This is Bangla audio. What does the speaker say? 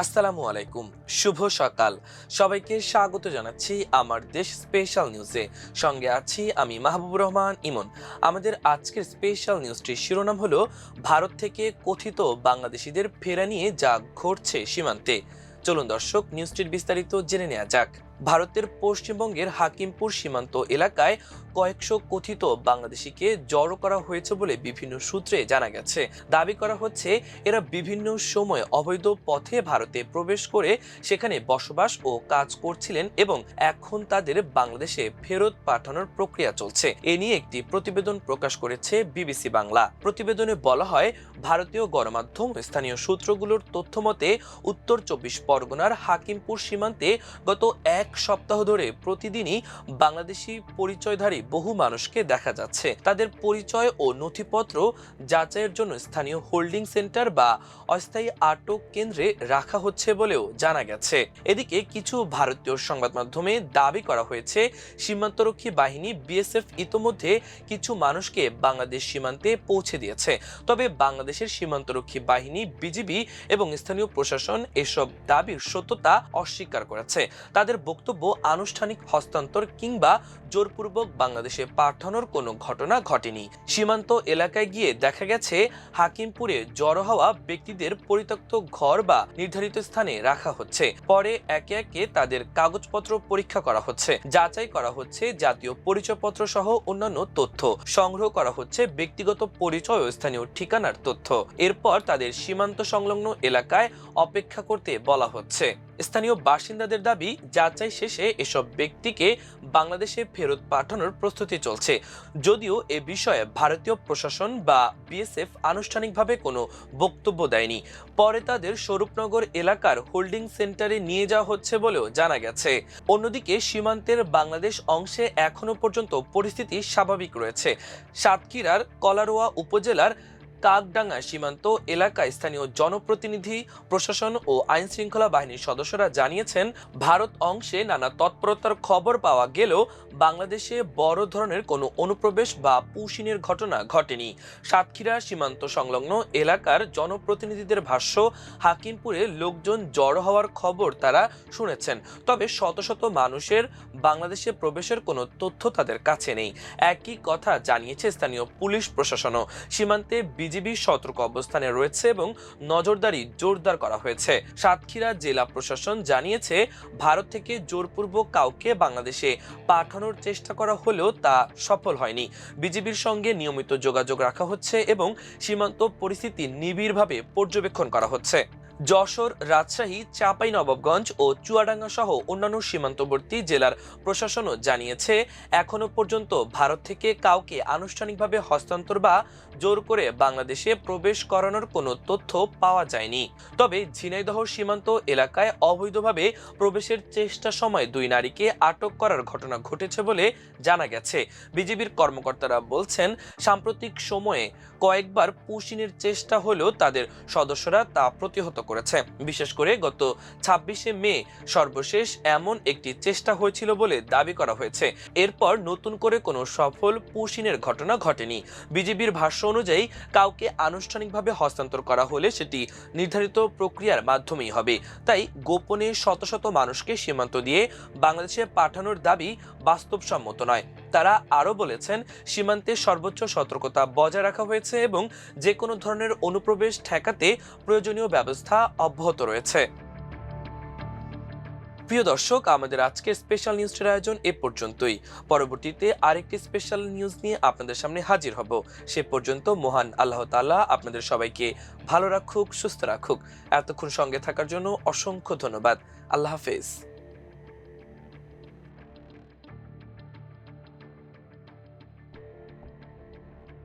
আসসালামু আলাইকুম, শুভ সকাল। সবাইকে স্বাগত জানাচ্ছি আমার দেশ স্পেশাল নিউজে। সঙ্গে আছি আমি মাহবুবুর রহমান ইমন। আমাদের আজকের স্পেশাল নিউজটির শিরোনাম হলো ভারত থেকে কথিত বাংলাদেশিদের ফেরা নিয়ে যা ঘটছে সীমান্তে। চলুন দর্শক, নিউজটির বিস্তারিত জেনে নেওয়া যাক। ভারতের পশ্চিমবঙ্গের হাকিমপুর সীমান্ত এলাকায় কয়েকশো কথিত বাংলাদেশিকে জড়ো করা হয়েছে বলে বিভিন্ন সূত্রে জানা গেছে। দাবি করা হচ্ছে এরা বিভিন্ন সময় অবৈধ পথে ভারতে প্রবেশ করে সেখানে বসবাস ও কাজ করছিলেন এবং এখন তাদের বাংলাদেশে ফেরত পাঠানোর প্রক্রিয়া চলছে। এ নিয়ে একটি প্রতিবেদন প্রকাশ করেছে বিবিসি বাংলা। প্রতিবেদনে বলা হয়, ভারতীয় গণমাধ্যম স্থানীয় সূত্রগুলোর তথ্য মতে উত্তর 24 পরগনার হাকিমপুর সীমান্তে গত এক সপ্তাহ ধরে প্রতিদিনই বাংলাদেশি পরিচয়ধারী বহু মানুষকে দেখা যাচ্ছে। তাদের পরিচয় ও নথিপত্র যাচাইয়ের জন্য স্থানীয় হোল্ডিং সেন্টার বা অস্থায়ী আটক কেন্দ্রে রাখা হচ্ছে বলেও জানা গেছে। এদিকে কিছু ভারতীয় সংবাদ মাধ্যমে দাবি করা হয়েছে সীমান্তরক্ষী বাহিনী বিএসএফ ইতোমধ্যে কিছু মানুষকে বাংলাদেশ সীমান্তে পৌঁছে দিয়েছে। তবে বাংলাদেশের সীমান্তরক্ষী বাহিনী বিজিবি এবং স্থানীয় প্রশাসন এসব দাবির সত্যতা অস্বীকার করেছে। তাদের বক্তব্য, আনুষ্ঠানিক হস্তান্তর কিংবা জোরপূর্বক বাংলাদেশে পাঠানোর কোনো ঘটনা ঘটেনি। সীমান্ত এলাকায় গিয়ে দেখা গেছে হাকিমপুরে জড়ো হওয়া ব্যক্তিদের পরিত্যক্ত ঘর বা নির্ধারিত স্থানে রাখা হচ্ছে। পরে একে একে তাদের কাগজপত্র পরীক্ষা করা হচ্ছে, যাচাই করা হচ্ছে জাতীয় পরিচয়পত্র সহ অন্যান্য তথ্য, সংগ্রহ করা হচ্ছে ব্যক্তিগত পরিচয় ও স্থানীয় ঠিকানার তথ্য। এরপর তাদের সীমান্ত সংলগ্ন এলাকায় অপেক্ষা করতে বলা হচ্ছে। স্থানীয় বাসিন্দাদের দাবি, যাচাই শেষে এসব ব্যক্তিকে বাংলাদেশে ফেরত পাঠানোর প্রস্তুতি চলছে। যদিও এ বিষয়ে ভারতীয় প্রশাসন বা বিএসএফ আনুষ্ঠানিকভাবে কোনো বক্তব্য দেয়নি। পরে তাদের স্বরূপনগর এলাকার হোল্ডিং সেন্টারে নিয়ে যাওয়া হচ্ছে বলেও জানা গেছে। অন্যদিকে সীমান্তের বাংলাদেশ অংশে এখনো পর্যন্ত পরিস্থিতি স্বাভাবিক রয়েছে। সাতক্ষীরার কলারোয়া উপজেলার কাকডাঙ্গা সীমান্ত এলাকায় স্থানীয় জনপ্রতিনিধি, প্রশাসন ও আইন শৃঙ্খলা বাহিনীর সদস্যরা জানিয়েছেন, ভারত অংশে নানা তৎপরতার খবর পাওয়া গেলেও বাংলাদেশে বড় ধরনের কোনো অনুপ্রবেশ বা পুশিনের ঘটনা ঘটেনি। সাতক্ষীরা সীমান্ত সংলগ্ন এলাকার জনপ্রতিনিধিদের ভাষ্য, হাকিমপুরে লোকজন জড়ো হওয়ার খবর তারা শুনেছেন, তবে শত শত মানুষের বাংলাদেশে প্রবেশের কোনো তথ্য তাদের কাছে নেই। একই কথা জানিয়েছে স্থানীয় পুলিশ প্রশাসনও। সীমান্তে বিজিবি সতর্ক অবস্থানে রয়েছে এবং নজরদারি জোরদার করা হয়েছে। সাতক্ষীরা জেলা প্রশাসন জানিয়েছে, ভারত থেকে জোরপূর্বক কাউকে বাংলাদেশে পাঠানোর চেষ্টা করা হলেও তা সফল হয়নি। বিজিবির সঙ্গে নিয়মিত যোগাযোগ রাখা হচ্ছে এবং সীমান্ত পরিস্থিতি নিবিড়ভাবে পর্যবেক্ষণ করা হচ্ছে। যশোর, রাজশাহী, চাঁপাইনবাবগঞ্জ ও চুয়াডাঙ্গা সহ অন্যান্য সীমান্তবর্তী জেলার প্রশাসনও জানিয়েছে, এখনো পর্যন্ত ভারত থেকে কাউকে আনুষ্ঠানিকভাবে হস্তান্তর বা জোর করে বাংলাদেশে প্রবেশ করানোর কোনো তথ্য পাওয়া যায়নি। তবে ঝিনাইদহ সীমান্ত এলাকায় অবৈধভাবে প্রবেশের চেষ্টার সময় 2 নারীকে আটক করার ঘটনা ঘটেছে বলে জানা গেছে। বিজিবির কর্মকর্তারা বলছেন, সাম্প্রতিক সময়ে কয়েকবার পুশিনের চেষ্টা হলেও তাদের সদস্যরা তা প্রতিহত করেছে। বিশেষ করে গত 26শে মে সর্বশেষ এমন একটি চেষ্টা হয়েছিল বলে দাবি করা হয়েছে। এরপর নতুন করে কোনো সফল পুশিনের ঘটনা ঘটেনি। বিজিবির ভাষ্য অনুযায়ী, কাউকে আনুষ্ঠানিকভাবে হস্তান্তর করা হলে সেটি নির্ধারিত প্রক্রিয়ার মাধ্যমেই হবে। তাই গোপনে শত শত মানুষকে সীমান্ত দিয়ে বাংলাদেশে পাঠানোর দাবি বাস্তবসম্মত নয়। তারা আরও বলেছেন, সীমান্তে সর্বোচ্চ সতর্কতা বজায় রাখা হয়েছে এবং যে কোনো ধরনের অনুপ্রবেশ ঠেকাতে প্রয়োজনীয় ব্যবস্থা অব্যাহত রয়েছে। প্রিয় দর্শক, আমাদের আজকের স্পেশাল নিউজটির আয়োজন এ পর্যন্তই। পরবর্তীতে আরেকটি স্পেশাল নিউজ নিয়ে আপনাদের সামনে হাজির হব। সে পর্যন্ত মহান আল্লাহ তাআলা আপনাদের সবাইকে ভালো রাখুক, সুস্থ রাখুক। এতক্ষণ সঙ্গে থাকার জন্য অসংখ্য ধন্যবাদ। আল্লাহ হাফেজ।